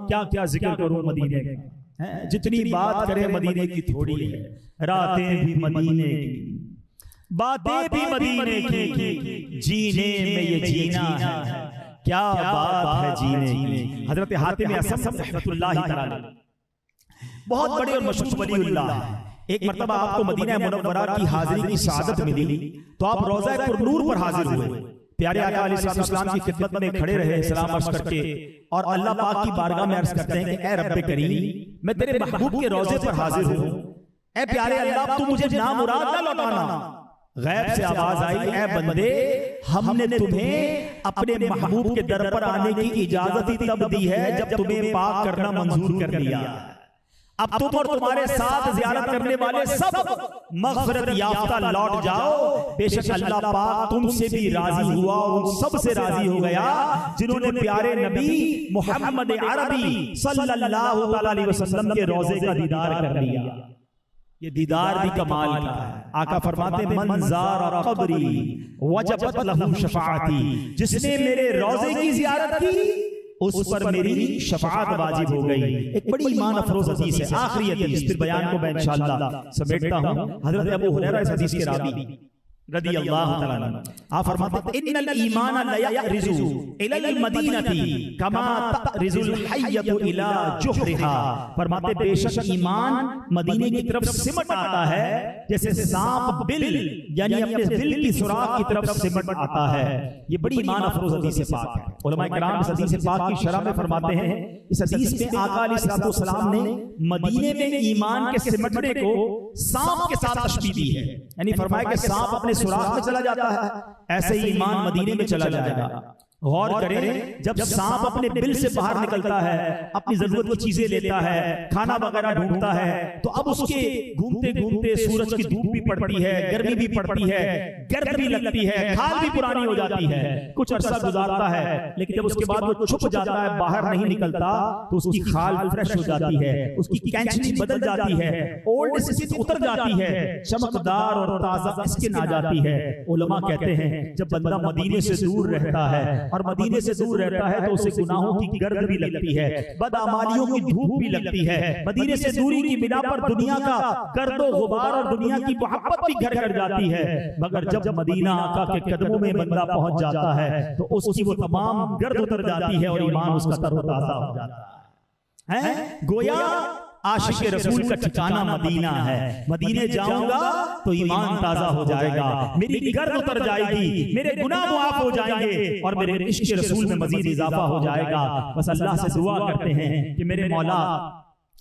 کیا کیا ذکر کروں مدینے کا، جتنی بات کرے مدینے کی تھوڑی ہے، راتیں بھی مدینے کی، باتیں بھی مدینے کی، جینے میں یہ جینا ہے، کیا بات ہے جینے کی۔ حضرت حاتم اصم رحمۃ اللہ تعالی بہت بڑے اور مشہور ولی اللہ ہے۔ ایک مرتبہ آپ کو مدینہ منورہ کی حاضری کی سعادت ملی تو آپ روضہ پرنور پر حاضر ہوئے، پیارے آقا علیہ السلام کی خدمت میں کھڑے رہے سلام عرض کر کے، اور اللہ پاک کی بارگاہ میں عرض کرتے ہیں کہ اے رب کریم، میں تیرے محبوب کے روضے پر حاضر ہوں، اے پیارے اللہ تو مجھے نامراد نہ لوٹانا۔ غیب سے آواز آئی، اے بندے ہم نے تمہیں اپنے محبوب کے در پر آنے کی اجازت ہی تب دی ہے جب تمہیں پاک کرنا منظور کر لیا، اب تم اور تمہارے ساتھ زیارت کرنے والے سب مغفرت یافتہ لوٹ جاؤ، بے شک اللہ پاک تم سے بھی راضی ہوا اور ان سب سے راضی ہو گیا جنہوں نے پیارے نبی محمد عربی صلی اللہ علیہ وسلم کے روضے کا دیدار کر لیا۔ یہ دیدار بھی کمال کا ہے۔ آقا فرماتے من زار قبری وجبت لہ شفاعتی، جس نے میرے روضے کی زیارت کی اس پر میری شفاعت واجب ہو گئی۔ ایک بڑی ایمان افروز حدیث ہے، آخری حدیث، پھر بیان کو میں انشاءاللہ سمیٹتا ہوں۔ حضرت ابو ہریرہ اس حدیث کے راوی رضی اللہ تعالیٰ عنہ آپ فرماتے ہیں ان الایمان لیرز الی المدینہ کما ترز الحیۃ الی جحرها، فرماتے بے شک ایمان مدینے کی طرف سمٹ آتا ہے جیسے سانپ بل یعنی اپنے دل کی سوراخ کی طرف سمٹ آتا ہے۔ یہ بڑی ایمان افروز حدیث پاک ہے۔ علماء کرام اس حدیث پاک کی شرح میں فرماتے ہیں، اس حدیث میں آقا علیہ السلام نے مدینے میں ایمان کے سمٹنے کو سانپ کے ساتھ تشبیہ دی ہے، یعنی فرمایا کہ سانپ اپنے سوراخ میں چلا جاتا ہے، ایسے ہی ایمان مدینے میں چلا جائے گا۔ غور کریں، جب سانپ اپنے بل سے باہر نکلتا ہے، اپنی ضرورت کی چیزیں لیتا ہے، کھانا وغیرہ ڈھونڈتا ہے، تو اب اس کے گھومتے گھومتے سورج کی دھوپ بھی پڑتی ہے، گرمی بھی پڑتی ہے، گرد بھی لگتی ہے، کھال بھی پرانی ہو جاتی ہے، کچھ عرصہ گزارتا ہے، لیکن جب اس کے بعد وہ چھپ جاتا ہے، باہر نہیں نکلتا، تو اس کی کھال فریش ہو جاتی ہے، اس کی کینچنی بدل جاتی ہے، اولڈ اسکن اتر جاتی ہے، چمکدار اور تازہ اسکن آ جاتی ہے۔ علماء کہتے ہیں جب بندہ مدینے سے دور رہتا ہے اور مدینے سے دور رہتا ہے تو اسے گناہوں کی گرد بھی لگتی ہے، بدعمالیوں کی دھوپ بھی لگتی ہے، مدینے سے دوری کی بنا پر دنیا کا گرد و غبار اور دنیا کی محبت بھی گھر کر جاتی ہے، مگر جب مدینہ آقا کے قدموں میں بندہ پہنچ جاتا ہے تو اس کی وہ تمام گرد اتر جاتی ہے اور ایمان اس کا تر و تازہ ہو جاتا ہے۔ گویا عاشق رسول کا ٹھکانہ مدینہ ہے، مدینے جاؤں گا تو ایمان تازہ ہو جائے گا، میری گرد اتر جائے گی، میرے گناہ معاف ہو جائیں گے اور میرے عشق رسول میں مزید اضافہ ہو جائے گا۔ بس اللہ سے دعا کرتے ہیں کہ میرے مولا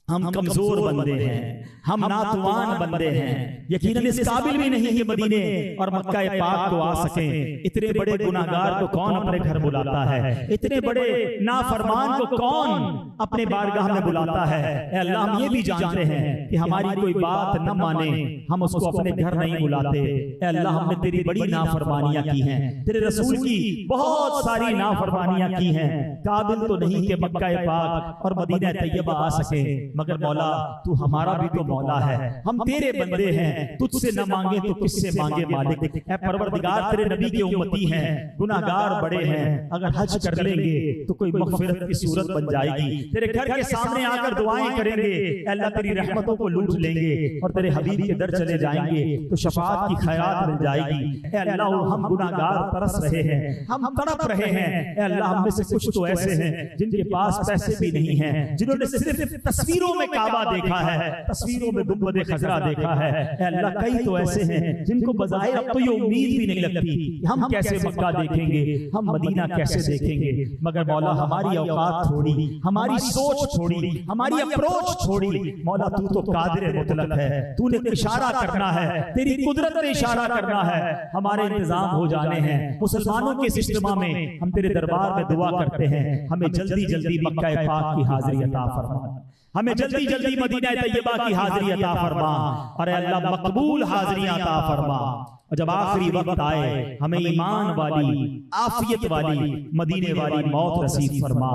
ہم کمزور بندے ہیں، ہم ناتوان بندے ہیں، یقیناً اس قابل بھی نہیں کہ مدینے اور مکہ پاک کو آ سکیں۔ اتنے بڑے گناہگار کو کون اپنے گھر بلاتا ہے، اتنے بڑے نافرمان کو کون اپنے بارگاہ میں بلاتا ہے۔ اے اللہ ہم یہ بھی جانتے ہیں کہ ہماری کوئی بات نہ مانے ہم اس کو اپنے گھر نہیں بلاتے۔ اے اللہ ہم نے تیری بڑی نافرمانیاں کی ہیں، تیرے رسول کی بہت ساری نافرمانیاں کی ہیں، قابل تو نہیں کہ مکہ پاک اور مدینہ طیبہ آ سکیں، مگر مولا تو ہمارا بھی تو مولا ہے، ہم تیرے بندے ہیں، تجھ سے نہ مانگے تو کس سے مانگے مالک۔ اے پروردگار تیرے نبی کے امتی ہیں، گناہگار بڑے ہیں، اگر حج کر لیں گے تو کوئی مغفرت کی صورت بن جائے گی، تیرے گھر کے سامنے آ کر دعائیں کریں گے، اے اللہ تیری رحمتوں کو لوٹ لیں گے اور تیرے حبیب کے در چلے جائیں گے تو شفاعت کی خیرات مل جائے گی۔ اے اللہ ہم گناہگار ترس رہے ہیں، ہم تڑپ رہے ہیں، اے اللہ ہم میں سے کچھ تو ایسے ہیں جن کے پاس پیسے بھی نہیں ہیں، جنہوں نے صرف تصویروں میں کعبہ دیکھا ہے، تصویروں میں گنبد خضرا دیکھا ہے۔ اے اللہ کئی تو ایسے ہیں جن کو بظاہر اب تو یہ امید بھی نہیں لگتی کہ ہم کیسے مکہ دیکھیں گے، ہم مدینہ کیسے دیکھیں گے، مگر مولا ہماری اوقات تھوڑی، ہماری سوچ تھوڑی، ہماری اپروچ تھوڑی، مولا تو قادر مطلق ہے، تو نے اشارہ کرنا ہے، تیری قدرت نے اشارہ کرنا ہے، ہمارے انتظام ہو جانے ہیں۔ مسلمانوں کے اجتماع میں ہم تیرے دربار میں دعا کرتے ہیں، ہمیں جلدی جلدی مکہ پاک کی حاضری عطا فرما، ہمیں جلدی جلدی مدینہ طیبہ کی حاضری عطا فرما، اور اے اللہ مقبول حاضری عطا فرما، اور جب آخری وقت آئے ہمیں ایمان والی، عافیت والی، مدینے والی موت نصیب فرما۔